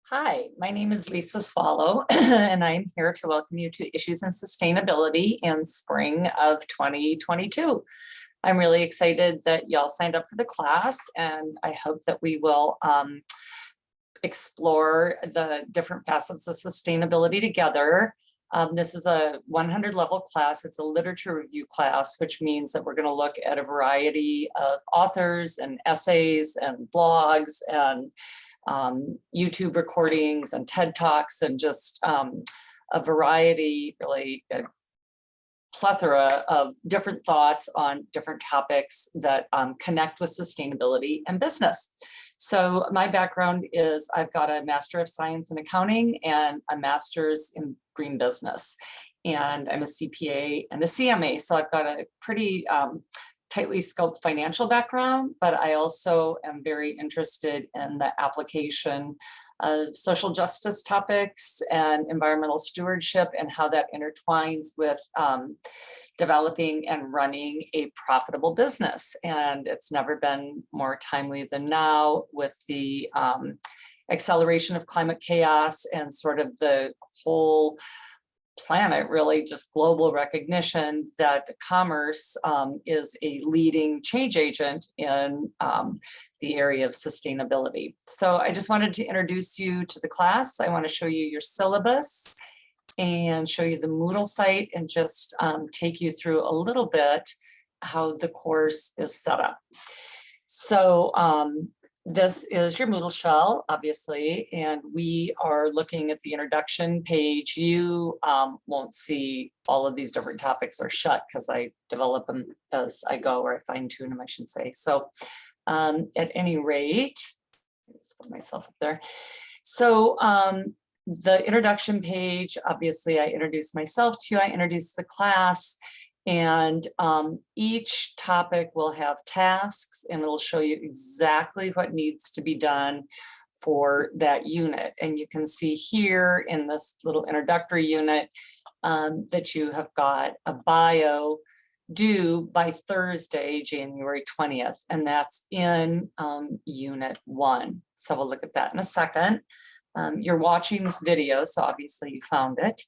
Hi, my name is Lisa Swallow, and I'm here to welcome you to Issues in Sustainability in spring of 2022. I'm really excited that y'all signed up for the class, and I hope that we will explore the different facets of sustainability together. This is a 100 level class. It's a literature review class, which means that we're going to look at a variety of authors and essays and blogs and YouTube recordings and TED Talks and just a variety, really a plethora of different thoughts on different topics that connect with sustainability and business. So my background is I've got a Master of Science in Accounting and a Master's in Green Business. And I'm a CPA and a CMA. So I've got a pretty tightly scoped financial background, but I also am very interested in the application of social justice topics and environmental stewardship and how that intertwines with developing and running a profitable business. And it's never been more timely than now with the acceleration of climate chaos and sort of the whole planet, really just global recognition that commerce is a leading change agent in the area of sustainability. So I just wanted to introduce you to the class. I want to show you your syllabus and show you the Moodle site and just take you through a little bit how the course is set up. So this is your Moodle shell, obviously, and we are looking at the introduction page. You won't see all of these different topics are shut because I develop them as I go, or I fine tune them, I should say. So at any rate, let's put myself up there. So the introduction page, obviously I introduce myself to you, I introduce the class. And each topic will have tasks and it'll show you exactly what needs to be done for that unit. And you can see here in this little introductory unit that you have got a bio due by Thursday, January 20th, and that's in unit 1. So we'll look at that in a second. You're watching this video, so obviously you found it.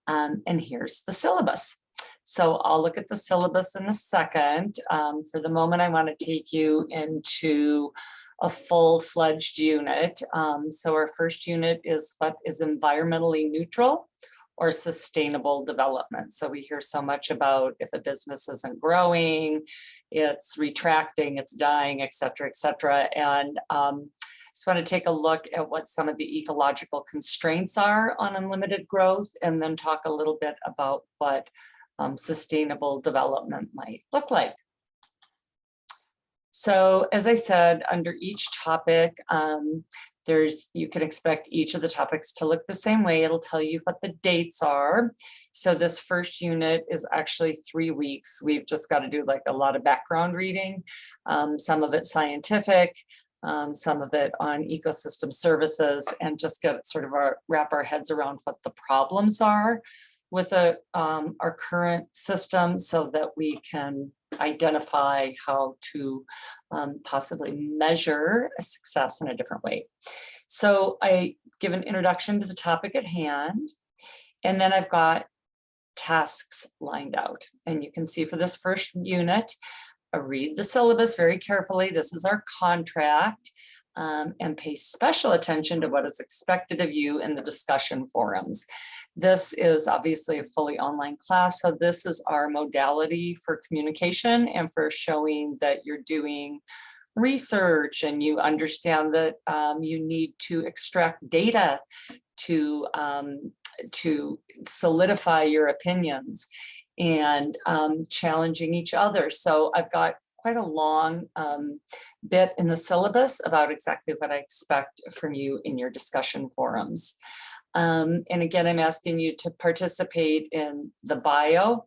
And here's the syllabus. So I'll look at the syllabus in a second. For the moment, I want to take you into a full-fledged unit. So our first unit is what is environmentally neutral or sustainable development. So we hear so much about if a business isn't growing, it's retracting, it's dying, et cetera, et cetera. And just want to take a look at what some of the ecological constraints are on unlimited growth, and then talk a little bit about what sustainable development might look like. So as I said, under each topic, you can expect each of the topics to look the same way. It'll tell you what the dates are. So this first unit is actually 3 weeks. We've just got to do like a lot of background reading, some of it scientific, some of it on ecosystem services, and just get sort of wrap our heads around what the problems are with our current system so that we can identify how to possibly measure a success in a different way. So I give an introduction to the topic at hand, and then I've got tasks lined out. And you can see for this first unit, I read the syllabus very carefully. This is our contract, and pay special attention to what is expected of you in the discussion forums. This is obviously a fully online class, so this is our modality for communication and for showing that you're doing research and you understand that you need to extract data to solidify your opinions and challenging each other. So I've got quite a long bit in the syllabus about exactly what I expect from you in your discussion forums. And again, I'm asking you to participate in the bio,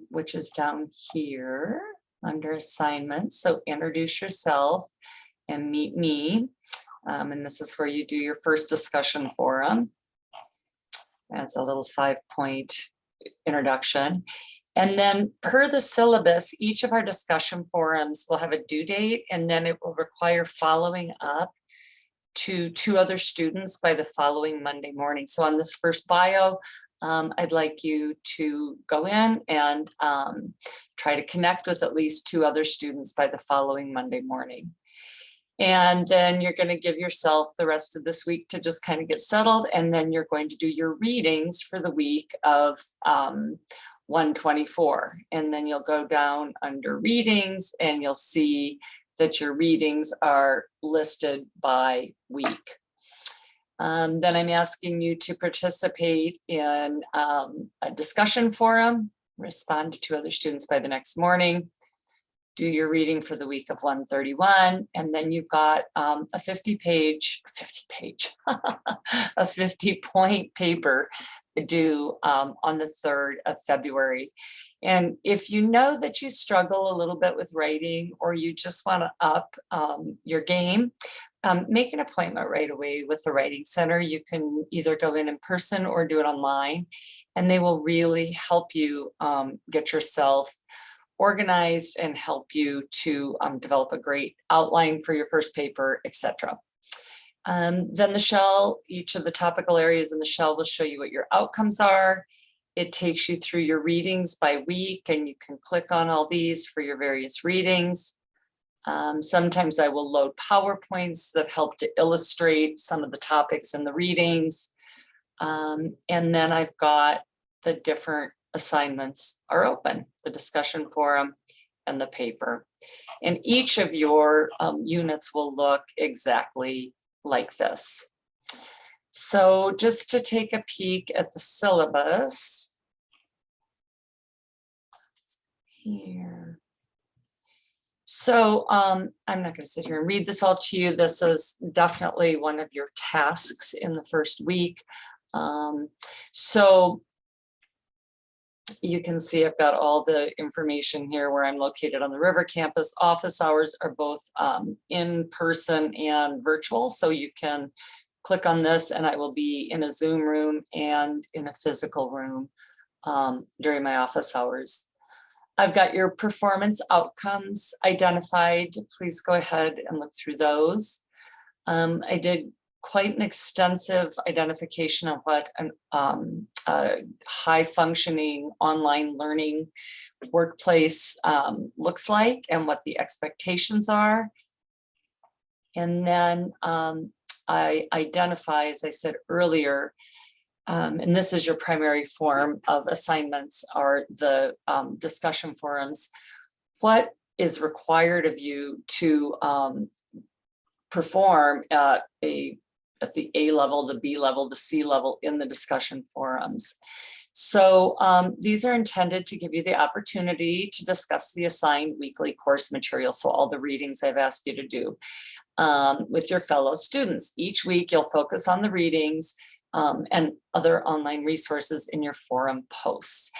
which is down here under assignments. So introduce yourself and meet me. And this is where you do your first discussion forum. That's a little 5-point introduction. And then per the syllabus, each of our discussion forums will have a due date, and then it will require following up to 2 other students by the following Monday morning. So on this first bio, I'd like you to go in and try to connect with at least 2 other students by the following Monday morning. And then you're going to give yourself the rest of this week to just kind of get settled. And then you're going to do your readings for the week of 124. And then you'll go down under readings and you'll see that your readings are listed by week. Then I'm asking you to participate in a discussion forum, respond to 2 other students by the next morning, do your reading for the week of 131, and then you've got a 50-point paper due on the 3rd of February. And if you know that you struggle a little bit with writing, or you just want to up your game, make an appointment right away with the Writing Center. You can either go in person or do it online, and they will really help you get yourself organized and help you to develop a great outline for your first paper, etc. Then the shell, each of the topical areas in the shell will show you what your outcomes are. It takes you through your readings by week, and you can click on all these for your various readings. Sometimes I will load PowerPoints that help to illustrate some of the topics in the readings. And then I've got the different assignments are open, the discussion forum and the paper. And each of your units will look exactly like this. So just to take a peek at the syllabus here. So I'm not going to sit here and read this all to you. This is definitely one of your tasks in the first week. So you can see I've got all the information here where I'm located on the River campus. Office hours are both in person and virtual. So you can click on this and I will be in a Zoom room and in a physical room during my office hours. I've got your performance outcomes identified. Please go ahead and look through those. I did quite an extensive identification of what a high functioning online learning workplace looks like and what the expectations are. And then I identify, as I said earlier, and this is your primary form of assignments, are the discussion forums. What is required of you to perform at the A level, the B level, the C level in the discussion forums? So these are intended to give you the opportunity to discuss the assigned weekly course material. So all the readings I've asked you to do with your fellow students. Each week you'll focus on the readings and other online resources in your forum posts.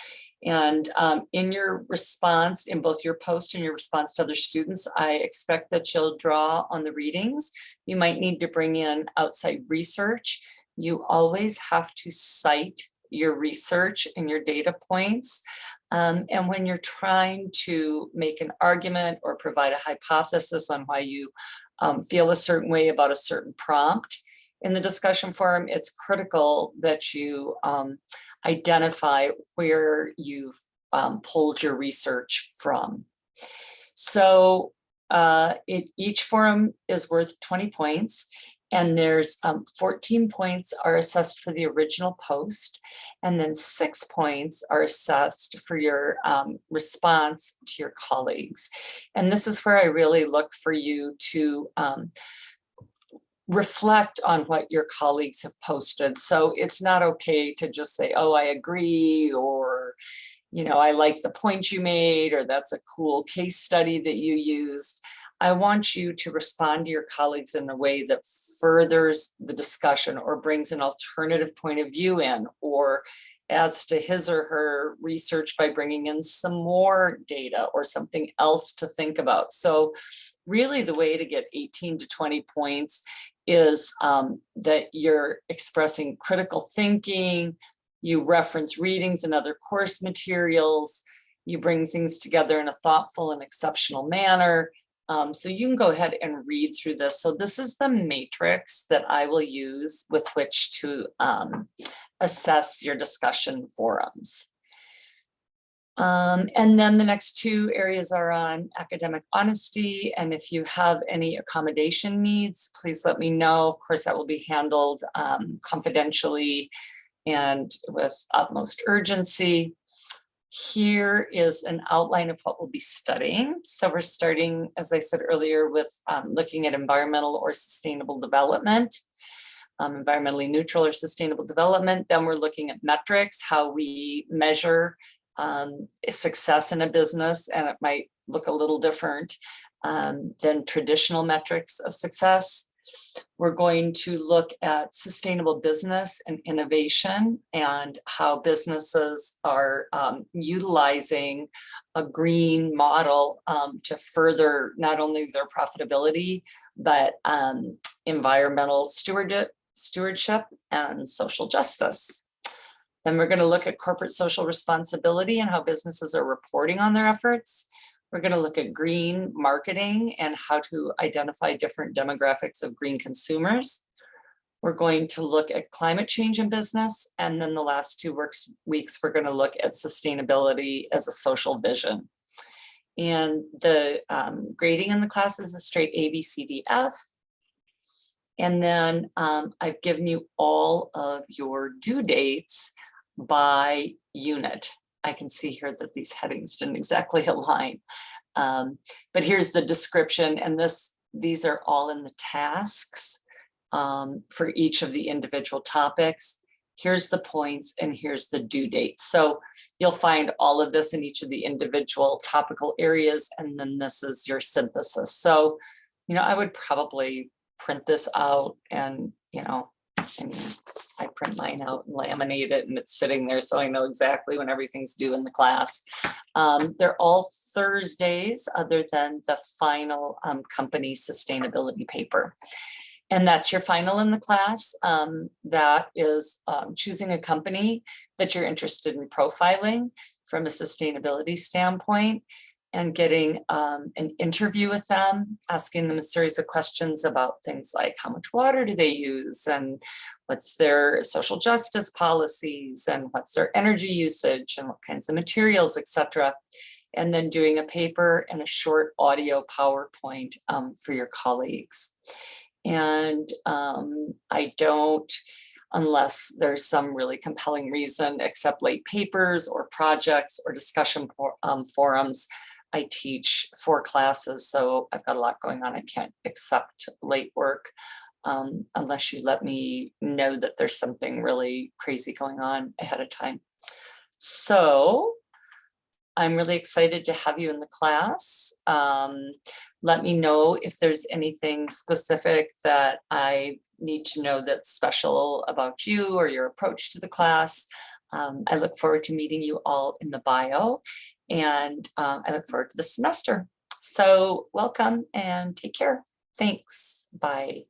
And in your response, in both your post and your response to other students, I expect that you'll draw on the readings. You might need to bring in outside research. You always have to cite your research and your data points. And when you're trying to make an argument or provide a hypothesis on why you feel a certain way about a certain prompt in the discussion forum, it's critical that you identify where you've pulled your research from. So each forum is worth 20 points, and there's 14 points are assessed for the original post, and then 6 points are assessed for your response to your colleagues. And this is where I really look for you to reflect on what your colleagues have posted. So it's not okay to just say, oh, I agree, or, you know, I like the point you made, or that's a cool case study that you used. I want you to respond to your colleagues in a way that furthers the discussion or brings an alternative point of view in, or adds to his or her research by bringing in some more data or something else to think about. So really the way to get 18 to 20 points is that you're expressing critical thinking, you reference readings and other course materials, you bring things together in a thoughtful and exceptional manner, So you can go ahead and read through this. So this is the matrix that I will use with which to assess your discussion forums. And then the next two areas are on academic honesty. And if you have any accommodation needs, please let me know. Of course, that will be handled confidentially and with utmost urgency. Here is an outline of what we'll be studying. So we're starting, as I said earlier, with looking at environmental or sustainable development, environmentally neutral or sustainable development. Then we're looking at metrics, how we measure success in a business, and it might look a little different than traditional metrics of success. We're going to look at sustainable business and innovation and how businesses are utilizing a green model to further not only their profitability, but environmental stewardship and social justice. Then we're going to look at corporate social responsibility and how businesses are reporting on their efforts. We're going to look at green marketing and how to identify different demographics of green consumers. We're going to look at climate change in business. And then the last 2 weeks, we're going to look at sustainability as a social vision. And the grading in the class is a straight A, B, C, D, F. And then I've given you all of your due dates by unit. I can see here that these headings didn't exactly align, but here's the description, and these are all in the tasks for each of the individual topics. Here's the points and here's the due date. So you'll find all of this in each of the individual topical areas, and then this is your synthesis. So, I would probably print this out and, I print mine out and laminate it, and it's sitting there so I know exactly when everything's due in the class. They're all Thursdays other than the final company sustainability paper. And that's your final in the class. That is choosing a company that you're interested in profiling from a sustainability standpoint, and getting an interview with them, asking them a series of questions about things like how much water do they use, and what's their social justice policies, and what's their energy usage, and what kinds of materials, etc. And then doing a paper and a short audio PowerPoint for your colleagues. And I don't, unless there's some really compelling reason, accept late papers or projects or discussion forums. I teach 4 classes, so I've got a lot going on. I can't accept late work unless you let me know that there's something really crazy going on ahead of time. So I'm really excited to have you in the class. Let me know if there's anything specific that I need to know that's special about you or your approach to the class. I look forward to meeting you all in the bio, and I look forward to the semester. So welcome and take care. Thanks. Bye.